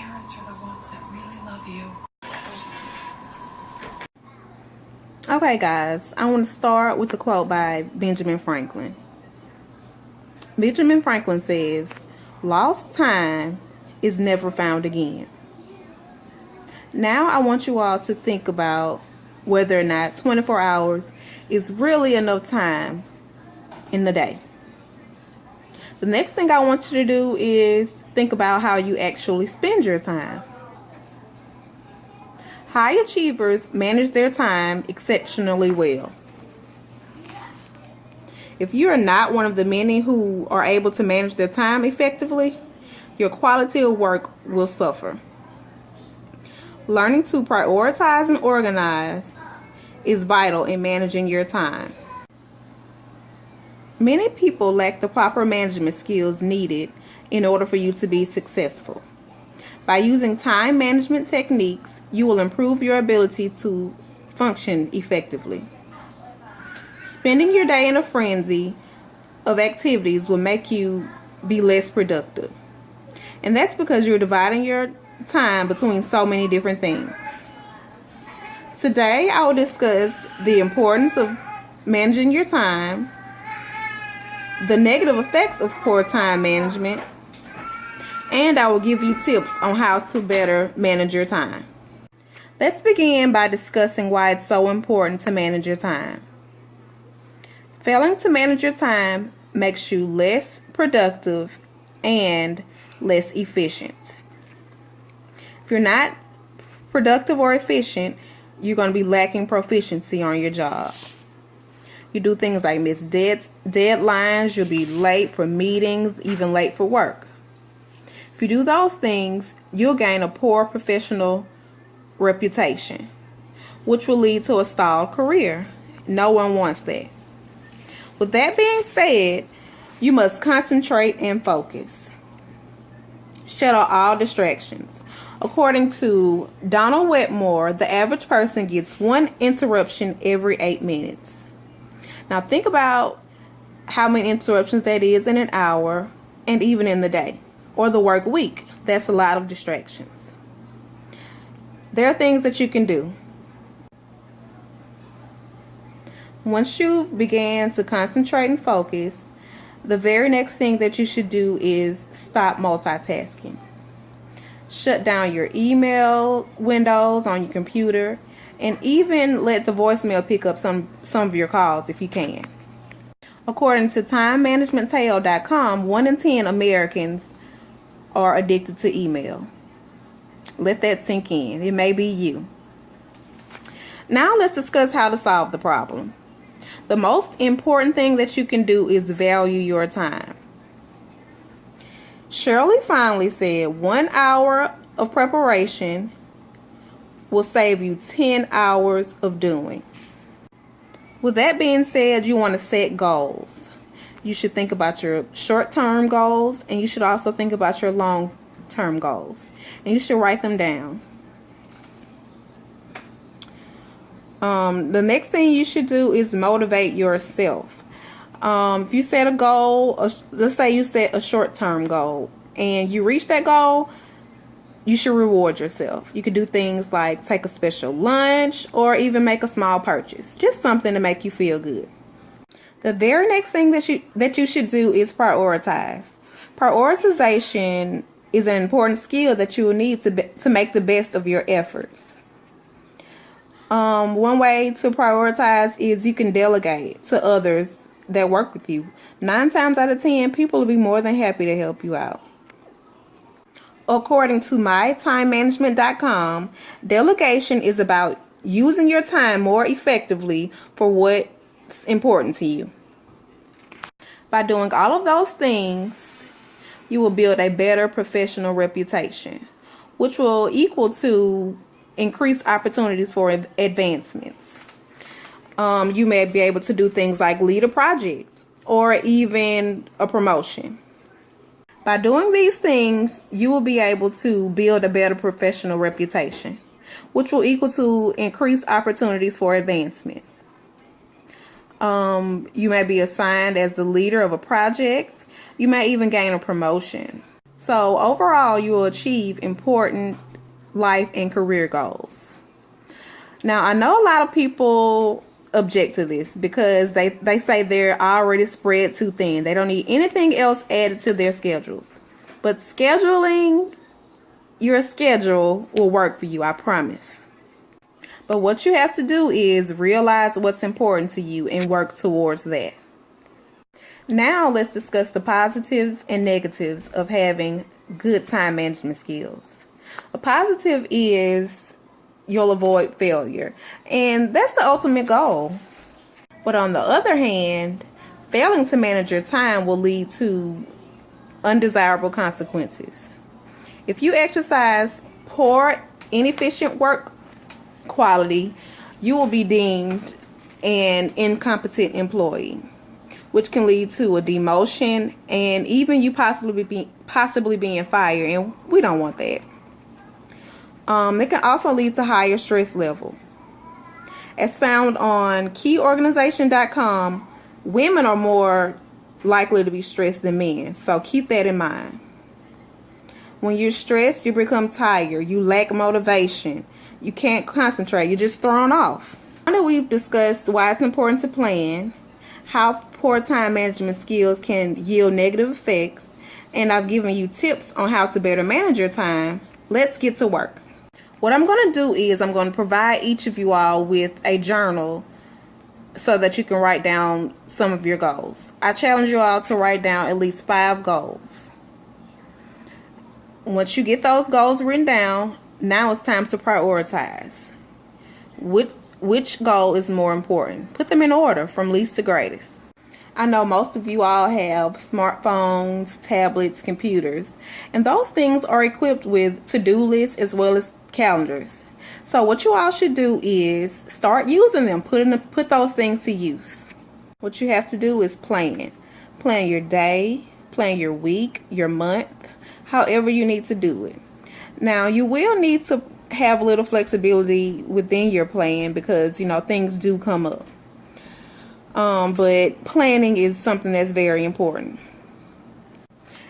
parents are the ones that really love you. Okay, guys, I want to start with a quote by Benjamin Franklin. Benjamin Franklin says, "Lost time is never found again." Now I want you all to think about whether or not 24 hours is really enough time in the day. The next thing I want you to do is think about how you actually spend your time. High achievers manage their time exceptionally well. If you are not one of the many who are able to manage their time effectively, your quality of work will suffer. Learning to prioritize and organize is vital in managing your time. Many people lack the proper management skills needed in order for you to be successful. By using time management techniques, you will improve your ability to function effectively. Spending your day in a frenzy of activities will make you be less productive. And that's because you're dividing your time between so many different things. Today, I will discuss the importance of managing your time, the negative effects of poor time management, and I will give you tips on how to better manage your time. Let's begin by discussing why it's so important to manage your time. Failing to manage your time makes you less productive and less efficient. If you're not productive or efficient, you're going to be lacking proficiency on your job. You do things like miss deadlines, you'll be late for meetings, even late for work. If you do those things, you'll gain a poor professional reputation, which will lead to a stalled career. No one wants that. With that being said, you must concentrate and focus. Shut out all distractions. According to Donald Wetmore, the average person gets one interruption every 8 minutes. Now think about how many interruptions that is in an hour and even in the day or the work week. That's a lot of distractions. There are things that you can do. Once you begin to concentrate and focus, the very next thing that you should do is stop multitasking. Shut down your email windows on your computer and even let the voicemail pick up some of your calls if you can. According to TimeManagementTale.com, 1 in 10 Americans are addicted to email. Let that sink in. It may be you. Now let's discuss how to solve the problem. The most important thing that you can do is value your time. Shirley Findley said 1 hour of preparation will save you 10 hours of doing. With that being said, you want to set goals. You should think about your short-term goals, and you should also think about your long-term goals. And you should write them down. The next thing you should do is motivate yourself. If you set a goal, let's say you set a short-term goal and you reach that goal, you should reward yourself. You could do things like take a special lunch or even make a small purchase. Just something to make you feel good. The very next thing that you should do is prioritize. Prioritization is an important skill that you will need to make the best of your efforts. One way to prioritize is you can delegate to others that work with you. 9 times out of 10, people will be more than happy to help you out. According to mytimemanagement.com, delegation is about using your time more effectively for what's important to you. By doing all of those things, you will build a better professional reputation, which will equal to increased opportunities for advancements. You may be able to do things like lead a project or even a promotion. By doing these things, you will be able to build a better professional reputation, which will equal to increased opportunities for advancement. You may be assigned as the leader of a project. You may even gain a promotion. So overall, you will achieve important life and career goals. Now, I know a lot of people object to this because they say they're already spread too thin. They don't need anything else added to their schedules. But scheduling your schedule will work for you, I promise. But what you have to do is realize what's important to you and work towards that. Now let's discuss the positives and negatives of having good time management skills. A positive is you'll avoid failure, and that's the ultimate goal. But on the other hand, failing to manage your time will lead to undesirable consequences. If you exercise poor, inefficient work quality, you will be deemed an incompetent employee, which can lead to a demotion and even you possibly being fired, and we don't want that. It can also lead to higher stress level. As found on keyorganization.com, women are more likely to be stressed than men, so keep that in mind. When you're stressed, you become tired, you lack motivation, you can't concentrate, you're just thrown off. Now that we've discussed why it's important to plan, how poor time management skills can yield negative effects, and I've given you tips on how to better manage your time, let's get to work. What I'm going to do is I'm going to provide each of you all with a journal so that you can write down some of your goals. I challenge you all to write down at least 5 goals. Once you get those goals written down, now it's time to prioritize. Which goal is more important? Put them in order from least to greatest. I know most of you all have smartphones, tablets, computers, and those things are equipped with to-do lists as well as calendars. So what you all should do is start using them, put those things to use. What you have to do is plan your day, plan your week, your month, however you need to do it. Now you will need to have a little flexibility within your plan because things do come up. But planning is something that's very important.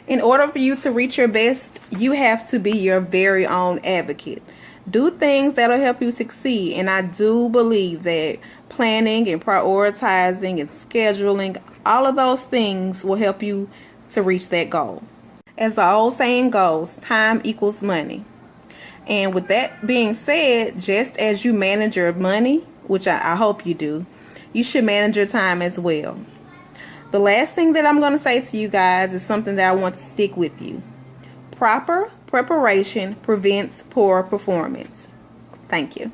In order for you to reach your best, you have to be your very own advocate. Do things that'll help you succeed, and I do believe that planning and prioritizing and scheduling, all of those things will help you to reach that goal. As the old saying goes, time equals money. And with that being said, just as you manage your money, which I hope you do, you should manage your time as well. The last thing that I'm going to say to you guys is something that I want to stick with you. Proper preparation prevents poor performance. Thank you.